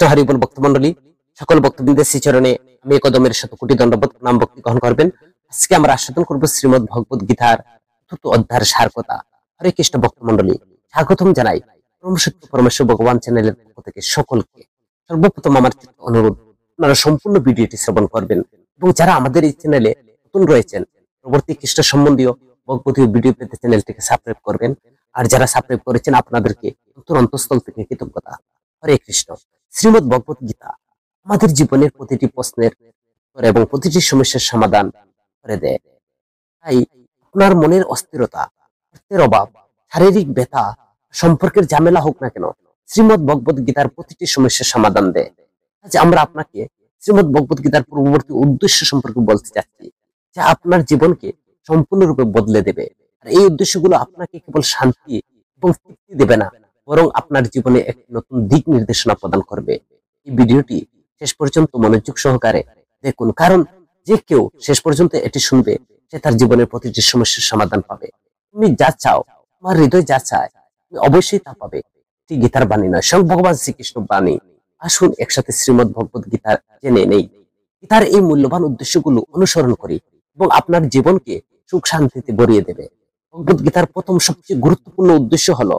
হরিবল ভক্তমন্ডলী, সকল ভক্তবৃন্দের শ্রীচরণে আমি একদমের শতকোটি দণ্ডবোধ নাম ভক্তি গ্রহণ করবেন। আজকে আমরা আস্বাদন করব শ্রীমদ ভগবত গীতার চতুর্থ অধ্যায়ের সার কথা। হরে কৃষ্ণ ভক্তমন্ডলী, স্বাগতম জানাই পরমসত্য পরমেশ্বর ভগবান চ্যানেলের পক্ষ থেকে সকলকে। সর্বপ্রথম আমার অনুরোধ, আপনারা সম্পূর্ণ ভিডিওটি শ্রবণ করবেন এবং যারা আমাদের এই চ্যানেলে নতুন রয়েছেন, পরবর্তী খ্রিস্ট সম্বন্ধীয় ভগবতীয় ভিডিও পেতে চ্যানেলটিকে সাবস্ক্রাইব করবেন। আর যারা সাবস্ক্রাইব করেছেন আপনাদেরকে অন্তঃস্থল থেকে কৃতজ্ঞতা। হরে কৃষ্ণ। শ্রীমদ ভগবত গীতা আমাদের জীবনের প্রতিটি প্রশ্নের উত্তর এবং প্রতিটি সমস্যার সমাধান করে দেয়। তাই আপনার মনের অস্থিরতা, অর্থের অভাব, শারীরিক ব্যথা, সম্পর্কের ঝামেলা হোক না কেন, শ্রীমদ ভগবত গীতার প্রতিটি সমস্যার সমাধান দেয়। আজ আমরা আপনাকে শ্রীমদ ভগবত গীতার পূর্ববর্তী উদ্দেশ্য সম্পর্কে বলতে চাচ্ছি, যা আপনার জীবনকে সম্পূর্ণরূপে বদলে দেবে। আর এই উদ্দেশ্যগুলো আপনাকে কেবল শান্তি এবং তৃপ্তি দেবে না, বরং আপনার জীবনে একটি নতুন দিক নির্দেশনা প্রদান করবে। এই ভিডিওটি শেষ পর্যন্ত মনোযোগ সহকারে দেখুন, কারণ যে কেউ শেষ পর্যন্ত এটি শুনবে সে তার জীবনের প্রতিটি সমস্যার সমাধান পাবে। তুমি যা চাও, তোমার হৃদয় যা চায়, তুমি অবশ্যই তা পাবে। এটি গীতার বাণী নয়, স্বয়ং ভগবান শ্রীকৃষ্ণ বাণী। আসুন একসাথে শ্রীমদ ভগবত গীতা জেনে নেই। গীতার এই মূল্যবান উদ্দেশ্যগুলো অনুসরণ করি এবং আপনার জীবনকে সুখ শান্তিতে ভরিয়ে দেবে। ভগবত গীতার প্রথম সবচেয়ে গুরুত্বপূর্ণ উদ্দেশ্য হলো,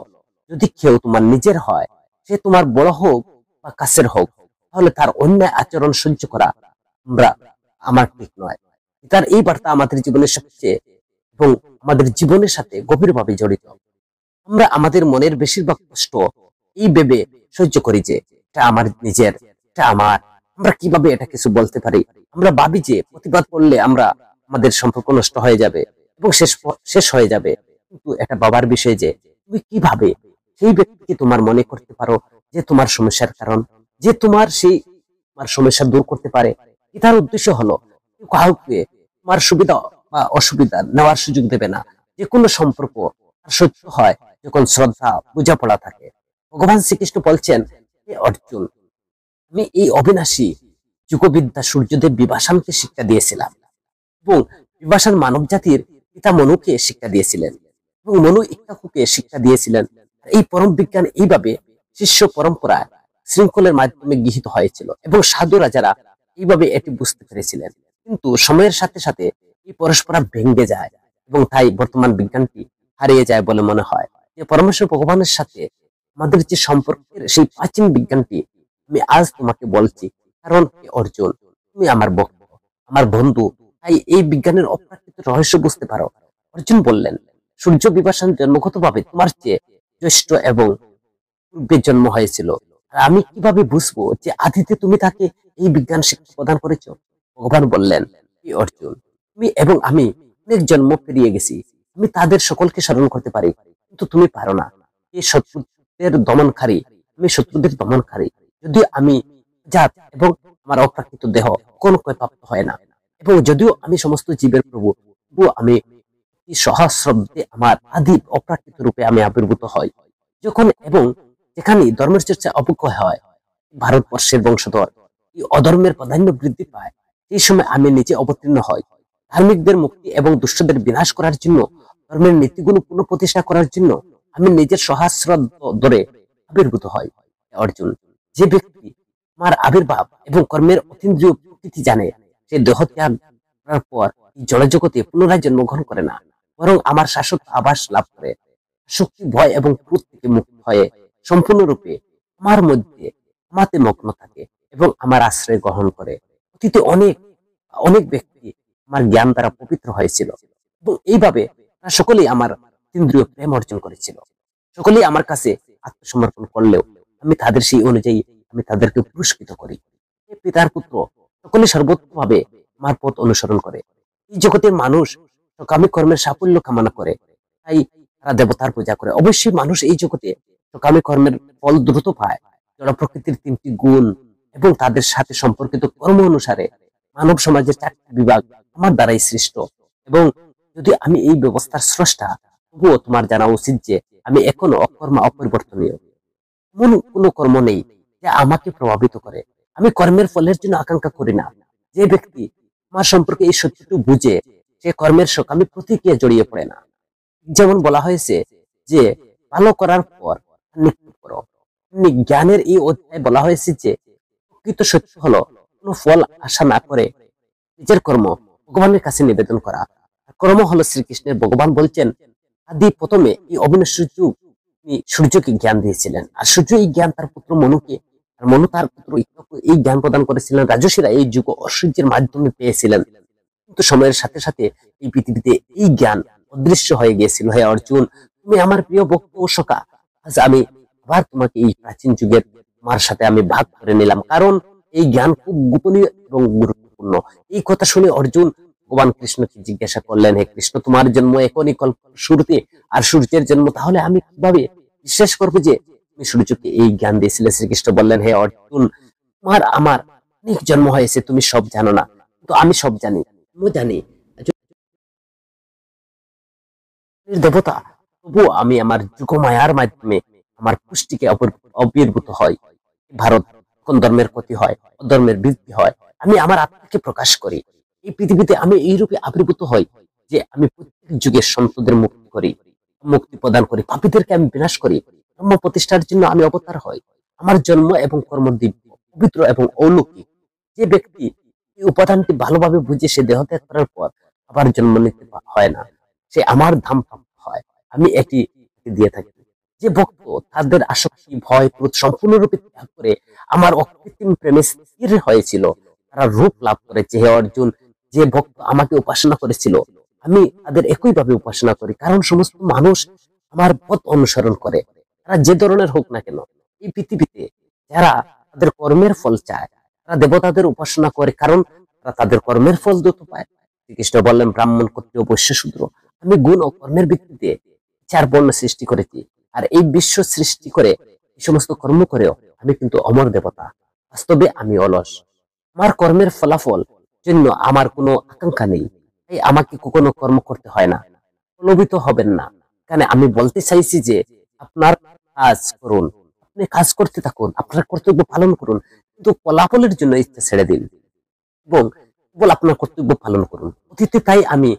যদি কেউ তোমার নিজের হয়, সে তোমার বড় হোক বা কাছের হোক, তাহলে তার অন্যায় আচরণ সহ্য করা আমার ঠিক নয়। তার এই বার্তা আমাদের জীবনের সবচেয়ে এবং আমাদের জীবনের সাথে গভীরভাবে জড়িত। আমরা আমাদের মনের বেশিরভাগ কষ্ট এই ভেবে সহ্য করি যে এটা আমার নিজের, এটা আমার। আমরা কিভাবে এটা কিছু বলতে পারি? আমরা ভাবি যে প্রতিবাদ করলে আমাদের সম্পর্ক নষ্ট হয়ে যাবে এবং শেষ হয়ে যাবে। কিন্তু এটা বাবার বিষয় যে তুমি কিভাবে সেই ব্যক্তিকে তোমার মনে করতে পারো যে তোমার সমস্যার কারণ, যে তোমার সমস্যা দূর করতে পারে। এটার উদ্দেশ্য হলো কাউকে তোমার সুবিধা বা অসুবিধা নেওয়ার সুযোগ দেবে না। যে কোনো সম্পর্ক সত্য হয় যখন শ্রদ্ধা বোঝাপড়া থাকে। ভগবান শ্রীকৃষ্ণ বলছেন, হে অর্জুন, আমি এই অবিনাশী যুগবিদ্যা সূর্যদেব বিভাসানকে শিক্ষা দিয়েছিলাম এবং বিভাসান মানব জাতির পিতা মনুকে শিক্ষা দিয়েছিলেন এবং মনু ইক্ষ্বাকুকে শিক্ষা দিয়েছিলেন। এই পরম বিজ্ঞান এইভাবে শিষ্য পরম্পরায় শৃঙ্খলের মাধ্যমে গৃহীত হয়েছিল এবং সাধু রাজারা এইভাবে এটি বুঝতে পেরেছিলেন। কিন্তু সময়ের সাথে সাথে এই পরস্পরা ভেঙে যায় এবং তাই বর্তমান বিজ্ঞানটি হারিয়ে যায় বলে মনে হয়। যে পরমেশ্বর ভগবানের সাথে আমাদের যে সম্পর্কের সেই প্রাচীন বিজ্ঞানটি আমি আজ তোমাকে বলছি, কারণ অর্জুন, তুমি আমার ভক্ত, আমার বন্ধু, তাই এই বিজ্ঞানের অপ্রাকৃত রহস্য বুঝতে পারো। অর্জুন বললেন, সূর্য বিভাসান জন্মগতভাবে তোমার চেয়ে জ্যেষ্ঠ এবং পূর্বে জন্ম হয়েছিল। আমি কিভাবে বুঝবো যে আদিতে তুমি তাকে এই বিজ্ঞান শিক্ষা প্রদান করেছো? ভগবান বললেন, অর্জুন, তুমি এবং আমি অনেক জন্ম পেরিয়ে গেছি, আমি তাদের সকলকে স্মরণ করতে পারি, কিন্তু তুমি পারো না। এই শত্রুদের দমনকারী, আমি শত্রুদের দমনকারী। যদিও আমি জাত এবং আমার অপ্রাকৃত দেহ কোন প্রাপ্ত হয় না, এবং যদিও আমি সমস্ত জীবের প্রভু, তবুও আমি সহস্রাব্দে আমার আদি অপ্রাকৃত রূপে আমি আবির্ভূত হই। যখন এবং যেখানে ধর্মের চর্চা অবক্ষয় হয়, ভারতবর্ষের বংশধর এই অধর্মের প্রাধান্য বৃদ্ধি পায়, এই সময় আমি নিজে অবতীর্ণ হই ধার্মিকদের মুক্তি এবং দুষ্টদের বিনাশ করার জন্য, ধর্মের নীতিগুলো পুনঃপ্রতিষ্ঠা করার জন্য আমি নিজের সহস্রাব্দ ধরে আবির্ভূত হয়। অর্জুন, যে ব্যক্তি আমার আবির্ভাব এবং কর্মের অতীন্দ্রিয় প্রকৃতি জানে, সে দেহ ত্যাগ করার পর এই জড়জগতে পুনরায় জন্মগ্রহণ করে না, বরং আমার শাশ্বত আবাস লাভ করে শক্তি, ভয় এবং ক্রোধ থেকে মুক্ত হয়ে সম্পূর্ণরূপে আমার মধ্যে আমাতে মগ্ন থাকে এবং আমার আশ্রয় গ্রহণ করে। অতীতে অনেক অনেক ব্যক্তি আমার জ্ঞান দ্বারা পবিত্র হয়েছিল এবং এইভাবে সকলেই আমার ইন্দ্রিয় প্রেম অর্জন করেছিল। সকলেই আমার কাছে আত্মসমর্পণ করলেও আমি তাদের সেই অনুযায়ী আমি তাদেরকে পুরস্কৃত করি। পিতার পুত্র সকলে সর্বোত্তমভাবে আমার পথ অনুসরণ করে। এই জগতের মানুষ সকামী কর্মের সাফল্য কামনা করে, তাই তারা দেবতার পূজা করে। অবশ্যই মানুষ এই জগতে সকামী কর্মের ফল দ্রুত পায়। জড় প্রকৃতির 3টি গুণ এবং তাদের সাথে সম্পর্কিত কর্ম অনুসারে মানব সমাজের 4টি বিভাগ আমার দ্বারাই সৃষ্ট, এবং যদি আমি এই ব্যবস্থার স্রষ্টা, তবুও তোমার জানা উচিত যে আমি এখনো অকর্মা, অপরিবর্তনীয়। এমন কোনো কর্ম নেই যা আমাকে প্রভাবিত করে। আমি কর্মের ফলের জন্য আকাঙ্ক্ষা করি না। যে ব্যক্তি আমার সম্পর্কে এই সত্যটি বুঝে, সে কর্মের সকামী প্রতিক্রিয়া জড়িয়ে পড়ে না। যেমন বলা হয়েছে যে ভালো করার পর নিক্ষেপ করো, জ্ঞানের এই অধ্যায়ে বলা হয়েছে যে প্রকৃত সত্য হলো কোনো ফল আশা না করে নিজের কর্ম ভগবানের কাছে নিবেদন করা। কর্ম হলো শ্রীকৃষ্ণের, ভগবান বলছেন আদি প্রথমে এই অবিনশ্বর যুগ তিনি সূর্যকে জ্ঞান দিয়েছিলেন, আর সূর্য এই জ্ঞান তার পুত্র মনুকে, আর মনু তার পুত্র ইক্ষ্বাকুকে এই জ্ঞান প্রদান করেছিলেন। রাজসীরা এই যুগ অসূর্যের মাধ্যমে পেয়েছিলেন, কিন্তু সময়ের সাথে সাথে এই পৃথিবীতে এই জ্ঞান অদৃশ্য হয়ে গিয়েছিল। হে অর্জুন, তুমি আমার প্রিয় ভক্ত ও সখা, আজ আমি আবার তোমাকে এই প্রাচীন যুগের তোমার সাথে আমি ভাগ করে নিলাম, কারণ এই জ্ঞান খুব গোপনীয় এবং গুরুত্বপূর্ণ। এই কথা শুনে অর্জুন ভগবান কৃষ্ণকে জিজ্ঞাসা করলেন, হে কৃষ্ণ, তোমার জন্ম এখনই কল্প শুরুতে, আর সূর্যের জন্ম তাহলে আমি কিভাবে বিশ্বাস করবো যে তুমি সূর্যকে এই জ্ঞান দিয়েছিলে? শ্রীকৃষ্ণ বললেন, হে অর্জুন, তোমার আমার অনেক জন্ম হয়েছে, তুমি সব জানো না, তো আমি সব জানি। আমি জানি দেবতা, তবুও আমি আমার যুগমায়ার মাধ্যমে আমার পুষ্টিকে অবির্ভূত হয়। ভারত কোন ধর্মের ক্ষতি হয়, অধর্মের বৃদ্ধি হয়, আমি আমার আত্মাকে প্রকাশ করি। এই পৃথিবীতে আমি এই রূপে আবির্ভূত হই যে আমি প্রত্যেক যুগের সন্তদের মুক্তি করি, মুক্তি প্রদান করি, পাপীদেরকে আমি বিনাশ করি। ধর্ম প্রতিষ্ঠার জন্য আমি অবতার হই। আমার জন্ম এবং কর্ম দিব্য, পবিত্র এবং অলৌকিক। যে ব্যক্তি এই উপাদানটি ভালোভাবে বুঝে সে দেহ ত্যাগ করার পর আবার জন্ম নিতে হয় না, সে আমার ধাম প্রাপ্ত হয়। আমি এটি দিয়ে থাকি। যে ভক্ত তাদের আসক্তি, ভয়, ক্রোধ সম্পূর্ণরূপে ত্যাগ করে আমার অকৃত্রিম প্রেমে স্থির হয়েছিল, তারা রূপ লাভ করেছে। হে অর্জুন, যে ভক্ত আমাকে উপাসনা করেছিল, আমি তাদের একইভাবে উপাসনা করি, কারণ সমস্ত মানুষ আমার পথ অনুসরণ করে, তারা যে ধরনের হোক না কেন। এই পৃথিবীতে যারা তাদের কর্মের ফল চায়, তারা দেবতাদের উপাসনা করে, কারণ তারা তাদের কর্মের ফল দ্রুত পায়। শ্রীকৃষ্ণ বললেন, ব্রাহ্মণ, ক্ষত্রিয়, বৈশ্য, শূদ্র, আমি গুণ ও কর্মের ভিত্তিতে চার বর্ণ সৃষ্টি করেছি, আর এই বিশ্ব সৃষ্টি করে এই সমস্ত কর্ম করেও আমি কিন্তু অমর দেবতা। বাস্তবে আমি অলস, আমার কর্মের ফলাফল জন্য আমার কোনো আকাঙ্ক্ষা নেই, তাই আমাকে কোনো কর্ম করতে হয় না। প্রলোভিত হবেন না, কারণ আমি বলতে চাইছি যে আপনার কাজ করুন, আপনি কাজ করতে থাকুন, আপনার কর্তব্য পালন করুন, কিন্তু ফলাফলের জন্য ইচ্ছা ছেড়ে দিন এবং কেবল আপনার কর্তব্য পালন করুন। অতীতে তাই আমি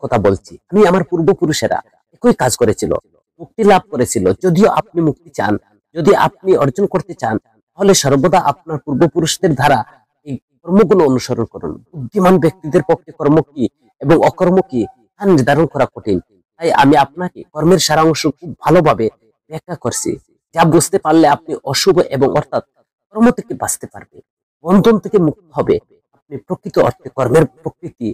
কথা বলছি, আমি আমার পূর্বপুরুষেরা একই কাজ করেছিল, মুক্তি লাভ করেছিল। যদিও আপনি মুক্তি চান, যদি আপনি অর্জন করতে চান, তাহলে সর্বদা আপনার পূর্বপুরুষদের দ্বারা এই কর্মগুলো অনুসরণ করুন। বুদ্ধিমান ব্যক্তিদের পক্ষে কর্ম কি এবং অকর্ম কি তা নির্ধারণ করা কঠিন, তাই আমি আপনাকে কর্মের সারাংশ খুব ভালোভাবে ব্যাখ্যা করছি, যা বুঝতে পারলে আপনি অশুভ এবং অর্থাৎ কর্ম থেকে বাঁচতে পারবে, বন্ধন থেকে মুক্ত হবে। আপনি প্রকৃত অর্থে কর্মের প্রকৃতি,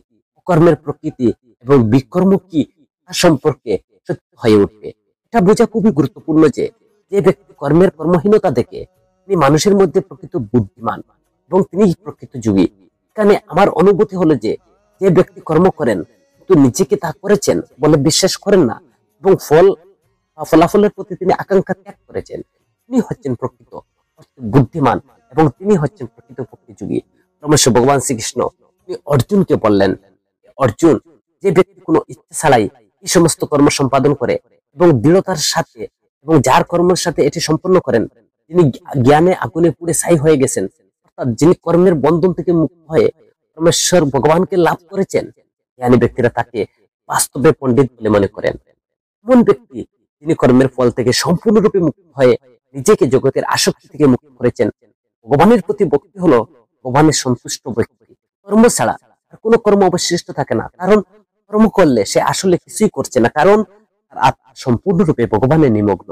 কর্মের প্রকৃতি এবং বিকর্ম কি তা সম্পর্কে সত্য হয়ে উঠবে। এটা বোঝা খুবই গুরুত্বপূর্ণ যে যে ব্যক্তি কর্মের কর্মহীনতা দেখে তিনি মানুষের মধ্যে প্রকৃত বুদ্ধিমান এবং তিনি প্রকৃত যোগী। এখানে আমার অনুভূতি হলো যে যে ব্যক্তি কর্ম করেন কিন্তু নিজেকে তা করেছেন বলে বিশ্বাস করেন না এবং ফলাফলের প্রতি তিনি আকাঙ্ক্ষা ত্যাগ করেছেন, তিনি হচ্ছেন প্রকৃত বুদ্ধিমান এবং তিনি হচ্ছেন প্রকৃত যোগী। ক্রমশ ভগবান শ্রীকৃষ্ণ তিনি অর্জুনকে বললেন, অর্জুন, যে ব্যক্তি কোনো ইচ্ছা ছাড়াই এই সমস্ত কর্ম সম্পাদন করে এবং দৃঢ়তার সাথে এবং যার কর্মের সাথে এটি সম্পন্ন করেন, যিনি জ্ঞানে আগুনে পুড়ে ছাই হয়ে গেছেন, অর্থাৎ যিনি কর্মের বন্ধন থেকে মুক্ত হয়ে পরমেশ্বর ভগবানকে লাভ করেছেন, জ্ঞানী ব্যক্তিরা তাকে বাস্তবে পণ্ডিত বলে মনে করেন। এমন ব্যক্তি যিনি কর্মের ফল থেকে সম্পূর্ণরূপে মুক্ত হয়ে নিজেকে জগতের আসক্তি থেকে মুক্ত করেছেন। ভগবানের প্রতি ভক্তি হলো ভগবানের সন্তুষ্ট ব্যক্তি। কর্ম ছাড়া আর কোনো কর্ম অবশিষ্ট থাকে না, কারণ কর্ম করলে সে আসলে কিছুই করছে না, কারণ তার আত্মা সম্পূর্ণরূপে ভগবানের নিমগ্ন।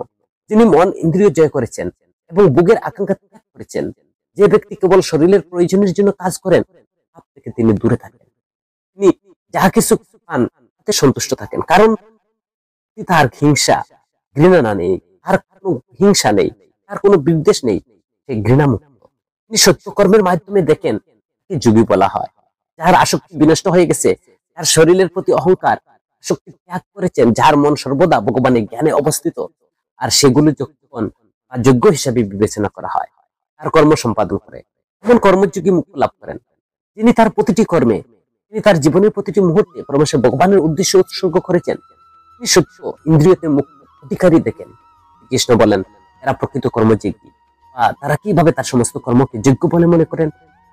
যিনি মন ইন্দ্রিয় জয় করেছেন এবং ভোগের আকাঙ্ক্ষা ত্যাগ করেছেন, যে ব্যক্তি কেবল শরীরের প্রয়োজনের জন্য কাজ করেন, পাপ থেকে তিনি দূরে থাকেন, তিনি যাহা কিছু পান তাতে সন্তুষ্ট থাকেন, কারণ তার হিংসা ঘৃণা নেই, তার কোনো হিংসা নেই, তার কোনো বিদ্বেষ নেই, সে ঘৃণা মুক্ত। তিনি সত্য কর্মের মাধ্যমে দেখেন যোগী বলা হয়। যার আসক্তি বিনষ্ট হয়ে গেছে, যার শরীরের প্রতি অহংকার শক্তি ত্যাগ করেছেন, যার মন সর্বদা ভগবানের জ্ঞানে অবস্থিত, আর সেগুলো যখন যোগ্য হিসাবে বিবেচনা করা হয়, তার কর্ম সম্পাদন করে, এমন কর্মযোগী মুক্তি লাভ করেন। তিনি তার প্রতিটি কর্মে, তিনি তার জীবনের প্রতিটি মুহূর্তে পরমেশ্বর ভগবানের উদ্দেশ্যে উৎসর্গ করেছেন। তিনি সত্য ইন্দ্রিয়তে মুক্ত অধিকারী দেখেন। কৃষ্ণ বলেন, এরা প্রকৃত কর্মযোগী, তারা কিভাবে তার সমস্ত কর্মকে যোগ্য বলে মনে করেন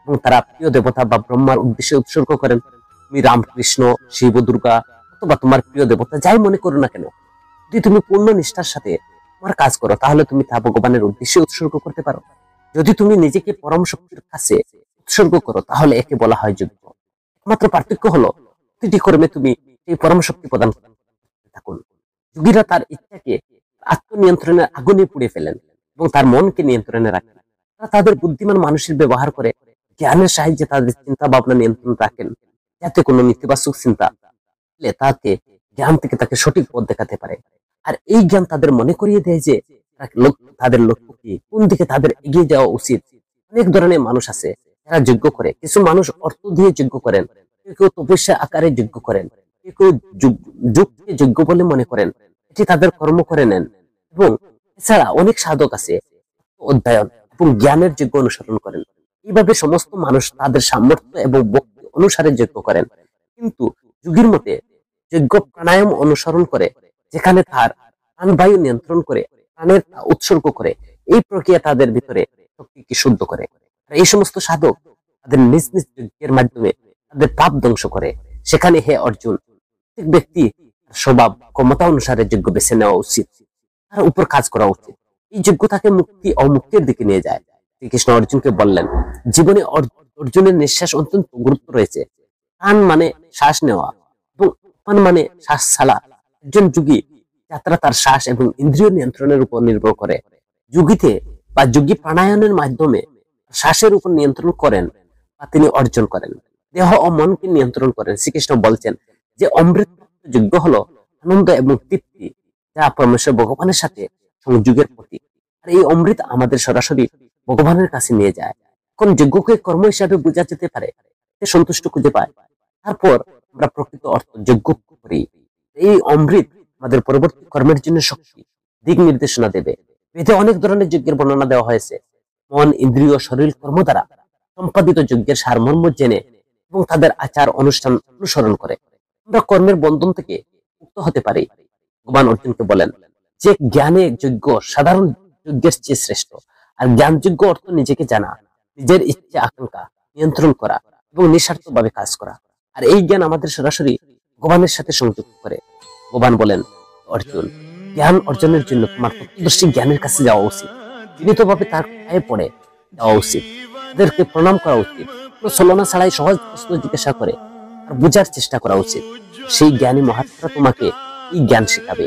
এবং তারা প্রিয় দেবতা বা ব্রহ্মার উদ্দেশ্যে উৎসর্গ করেন। তুমি রামকৃষ্ণ, শিব, দুর্গা অথবা তোমার প্রিয় দেবতা যাই মনে করো না কেন, যদি তুমি পূর্ণ নিষ্ঠার সাথে তোমার কাজ করো, তাহলে তুমি তা ভগবানের উদ্দেশ্যে উৎসর্গ করতে পারো। যদি তুমি নিজেকে পরম শক্তির কাছে উৎসর্গ করো তাহলে একে বলা হয় যোগ্য। একমাত্র পার্থক্য হলো প্রতিটি কর্মে তুমি এই পরম শক্তি প্রদান করতে থাকুন। যোগীরা তার ইচ্ছাকে আত্মনিয়ন্ত্রণের আগুনে পুড়ে ফেলেন এবং তার মনকে নিয়ন্ত্রণে রাখেন। তারা তাদের বুদ্ধিমান মানুষের ব্যবহার করে জ্ঞানের সাহায্যে তাদের চিন্তা ভাবনা নিয়ন্ত্রণ রাখেন, যাতে কোনো নেতিবাচক চিন্তা তাকে জ্ঞান থেকে তাকে সঠিক পথ দেখাতে পারে। আর এই জ্ঞান তাদের মনে করিয়ে দেয় যে তাদের লক্ষ্য কি, কোন দিকে তাদের এগিয়ে যাওয়া উচিত। অনেক ধরনের মানুষ আছে যারা যজ্ঞ করে। কিছু মানুষ অর্থ দিয়ে যজ্ঞ করেন, কেউ কেউ তপস্যা আকারে যজ্ঞ করেন, কেউ কেউ যুগকে যজ্ঞ বলে মনে করেন, এটি তাদের কর্ম করে নেন। এবং এছাড়া অনেক সাধক আছে অধ্যয়ন এবং জ্ঞানের যজ্ঞ অনুসরণ করেন। এইভাবে সমস্ত মানুষ তাদের সামর্থ্য এবং ভক্তি অনুসারে যজ্ঞ করেন। কিন্তু যোগীর মতে যজ্ঞ প্রাণায়াম অনুসরণ করে, যেখানে তার প্রাণবায়ু নিয়ন্ত্রণ করে প্রাণের উৎসর্গ করে। এই প্রক্রিয়া তাদের ভিতরে শক্তিকে শুদ্ধ করে। আর এই সমস্ত সাধক তাদের নিজ নিজ যজ্ঞের মাধ্যমে তাদের পাপ ধ্বংস করে। সেখানে হে অর্জুন, প্রত্যেক ব্যক্তি স্বভাব ক্ষমতা অনুসারে যজ্ঞ বেছে নেওয়া উচিত, তার উপর কাজ করা উচিত। এই যজ্ঞ তাকে মুক্তি ও মুক্তির দিকে নিয়ে যায়। শ্রীকৃষ্ণ অর্জুনকে বললেন, জীবনে অর্জুনের নিঃশ্বাস অত্যন্ত গুরুত্ব রয়েছে। প্রাণ মানে শ্বাস নেওয়া এবং আপান মানে শ্বাস ছাড়া। একজন যোগী যাত্রা তার শ্বাস এবং ইন্দ্রিয় নিয়ন্ত্রণের উপর নির্ভর করে। যোগীতে বা যোগী প্রাণায়ামের মাধ্যমে শ্বাসের উপর নিয়ন্ত্রণ করেন বা তিনি অর্জন করেন, দেহ ও মনকে নিয়ন্ত্রণ করেন। শ্রীকৃষ্ণ বলছেন যে অমৃত যজ্ঞ হলো আনন্দ এবং তৃপ্তি, যা পরমেশ্বর ভগবানের সাথে সংযোগের প্রতীক। আর এই অমৃত আমাদের সরাসরি ভগবানের কাছে নিয়ে যায়। কোন যজ্ঞকে কর্ম হিসাবে বোঝা যেতে পারে, সে সন্তুষ্ট খুঁজে পায়, তারপর আমরা প্রকৃত অর্থ যজ্ঞ করি। এই অমৃত আমাদের পরবর্তী কর্মের জন্য শক্তি, দিক নির্দেশনা দেবে। বেদে অনেক ধরনের যজ্ঞের বর্ণনা দেওয়া হয়েছে। মন, ইন্দ্রিয়, শরীর কর্ম দ্বারা সম্পাদিত যজ্ঞের সারমর্ম জেনে এবং তাদের আচার অনুষ্ঠান অনুসরণ করে আমরা কর্মের বন্ধন থেকে মুক্ত হতে পারি। ভগবান অর্জুনকে বলেন যে জ্ঞানে যজ্ঞ সাধারণ যজ্ঞের চেয়ে শ্রেষ্ঠ। আর জ্ঞানযোগ্য অর্থ নিজেকে জানা, নিজের ইচ্ছা আকাঙ্ক্ষা নিয়ন্ত্রণ করা এবং নিঃস্বার্থভাবে কাজ করা। আর এই জ্ঞান আমাদের সরাসরি ভগবানের সাথে সংযুক্ত করে। ভগবান বলেন, অর্জুন, জ্ঞান অর্জনের জন্য তোমার তত্ত্বদর্শী জ্ঞানের কাছে যাওয়া উচিত, বিনীতভাবে তার পায়ে পড়ে যাওয়া উচিত, তাদেরকে প্রণাম করা উচিত, কোনো ছলনা ছাড়াই সহজ প্রশ্ন জিজ্ঞাসা করে আর বোঝার চেষ্টা করা উচিত। সেই জ্ঞানী মহাত্মারা তোমাকে এই জ্ঞান শেখাবে।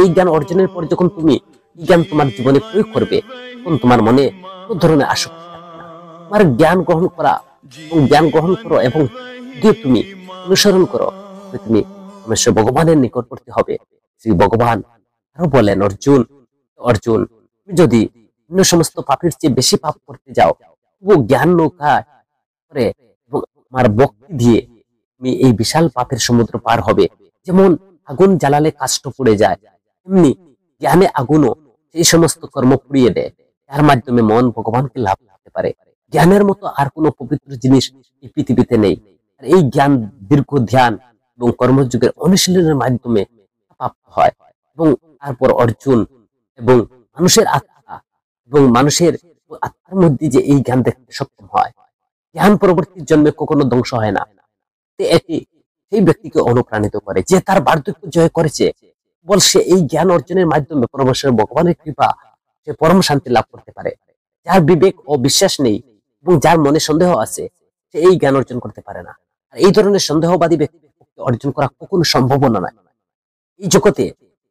এই জ্ঞান অর্জনের পর যখন তুমি এই জ্ঞান তোমার জীবনে প্রয়োগ করবে, তখন তোমার মনে কোন ধরনের আসক্তি থাকবে না। তোমার জ্ঞান গ্রহণ করা এবং জ্ঞান গ্রহণ করো এবং যদি তুমি অনুসরণ করো, তুমি পরমেশ্বর ভগবানের নিকটবর্তী হবে। শ্রী ভগবান আরো বলেন, অর্জুন, অর্জুন, তুমি যদি অন্য সমস্ত পাপের চেয়ে বেশি পাপ করতে যাও, তবু জ্ঞান নৌকা করে এবং আমার ভক্তি দিয়ে তুমি এই বিশাল পাপের সমুদ্র পার হবে। যেমন আগুন জ্বালালে কাষ্ঠ পুড়ে যায়, তেমনি জ্ঞানে আগুনও এই সমস্ত কর্ম পুড়িয়ে দেয়, যার মাধ্যমে মন ভগবানকে লাভ করতে পারে। জ্ঞানের মতো আর কোনো পবিত্র জিনিস এই পৃথিবীতে নেই। আর এই জ্ঞান দীর্ঘ ধ্যান এবং কর্মযুগের অনুশীলনের মাধ্যমে প্রাপ্ত হয়। এবং তারপর অর্জুন এবং মানুষের আত্মা এবং মানুষের আত্মার মধ্যে যে এই জ্ঞান দেখতে সক্ষম হয়, জ্ঞান পরবর্তী জন্মে কখনো ধ্বংস হয় না। এটি সেই ব্যক্তিকে অনুপ্রাণিত করে যে তার বার্ধক্য জয় করেছে, বল সে এই জ্ঞান অর্জনের মাধ্যমে পরমেশ্বর ভগবানের কৃপা সে পরম শান্তি লাভ করতে পারে। যার বিবেক ও বিশ্বাস নেই এবং যার মনে সন্দেহ আছে, সে এই জ্ঞান অর্জন করতে পারে না। আর এই ধরনের সন্দেহবাদী ব্যক্তি অর্জন করা কখনো সম্ভাবনা নয়। এই জগতে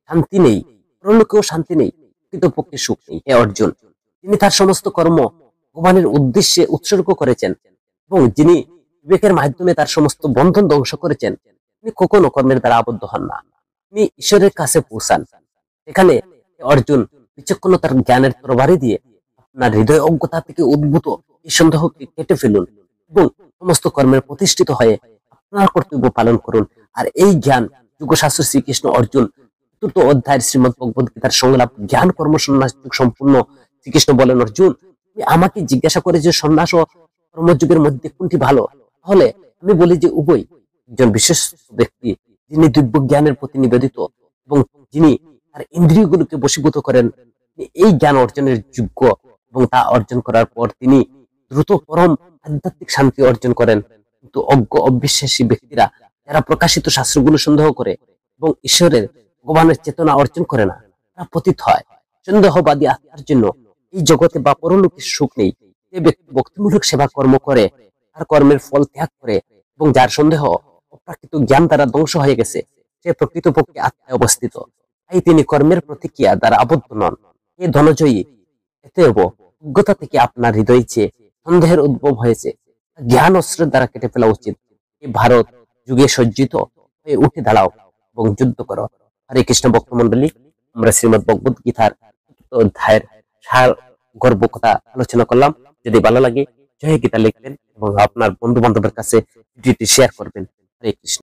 শান্তি নেই, পরলোকেও শান্তি নেই, কিন্তু পক্ষে সুখ নেই। হে অর্জুন, তিনি তার সমস্ত কর্ম ভগবানের উদ্দেশ্যে উৎসর্গ করেছেন এবং যিনি বিবেকের মাধ্যমে তার সমস্ত বন্ধন ধ্বংস করেছেন, তিনি কখনো কর্মের দ্বারা আবদ্ধ হন না, তিনি ঈশ্বরের কাছে পৌঁছান। এখানে অর্জুন বিচক্ষণতার জ্ঞানের তরবারি দিয়ে আপনার হৃদয় অজ্ঞতা থেকে উদ্ভূত এই সন্দেহকে কেটে ফেলুন এবং সমস্ত কর্মের প্রতিষ্ঠিত হয়ে আপনার কর্তব্য পালন করুন। আর এই জ্ঞান যুগশাস্ত্র শ্রীকৃষ্ণ অর্জুন ৪র্থ অধ্যায়ের শ্রীমদ ভগবদ গীতার সংলাপ জ্ঞান কর্ম সন্ন্যাস যুগ সম্পূর্ণ। শ্রীকৃষ্ণ বলেন, অর্জুন, তুমি আমাকে জিজ্ঞাসা করে যে সন্ন্যাস ও কর্মযুগের মধ্যে কোনটি ভালো, তাহলে আমি বলি যে উভয়। একজন বিশেষ ব্যক্তি যিনি দিব্য জ্ঞানের প্রতি নিবেদিত এবং যিনি তার ইন্দ্রিয়গুলোকে বশীভূত করেন, এই জ্ঞান অর্জনের যোগ্য এবং তা অর্জন করার পর তিনি দ্রুত পরম আধ্যাত্মিক শান্তি অর্জন করেন। কিন্তু অজ্ঞ অবিশ্বাসী ব্যক্তিরা যারা প্রকাশিত শাস্ত্রগুলো সন্দেহ করে এবং ঈশ্বরের ভগবানের চেতনা অর্জন করে না, তারা পতিত হয়। সন্দেহবাদী আত্মার জন্য এই জগতে বা পরলোকের সুখ নেই। যে ব্যক্তি ভক্তিমূলক সেবা কর্ম করে, তার কর্মের ফল ত্যাগ করে এবং যার সন্দেহ অপ্রাকৃত জ্ঞান দ্বারা ধ্বংস হয়ে গেছে, সে প্রকৃতপক্ষে আত্মায় অবস্থিত। তাই তিনি কর্মের প্রতিক্রিয়া দ্বারা আবদ্ধ নন। এ ধনজয়ী এতএব অজ্ঞতা থেকে আপনার হৃদয় চেয়ে সন্দেহের উদ্ভব হয়েছে, জ্ঞান অস্ত্রের দ্বারা কেটে ফেলা উচিত। এই ভারত যুগে সজ্জিত হয়ে উঠে দাঁড়াও এবং যুদ্ধ করো। হরে কৃষ্ণ ভক্তমন্ডলী, আমরা শ্রীমদ্ ভগবত গীতার অধ্যায়ের সার গর্ব কথা আলোচনা করলাম। যদি ভালো লাগে জয় গীতা লিখবেন এবং আপনার বন্ধু বান্ধবের কাছে ভিডিওটি শেয়ার করবেন। হরে কৃষ্ণ।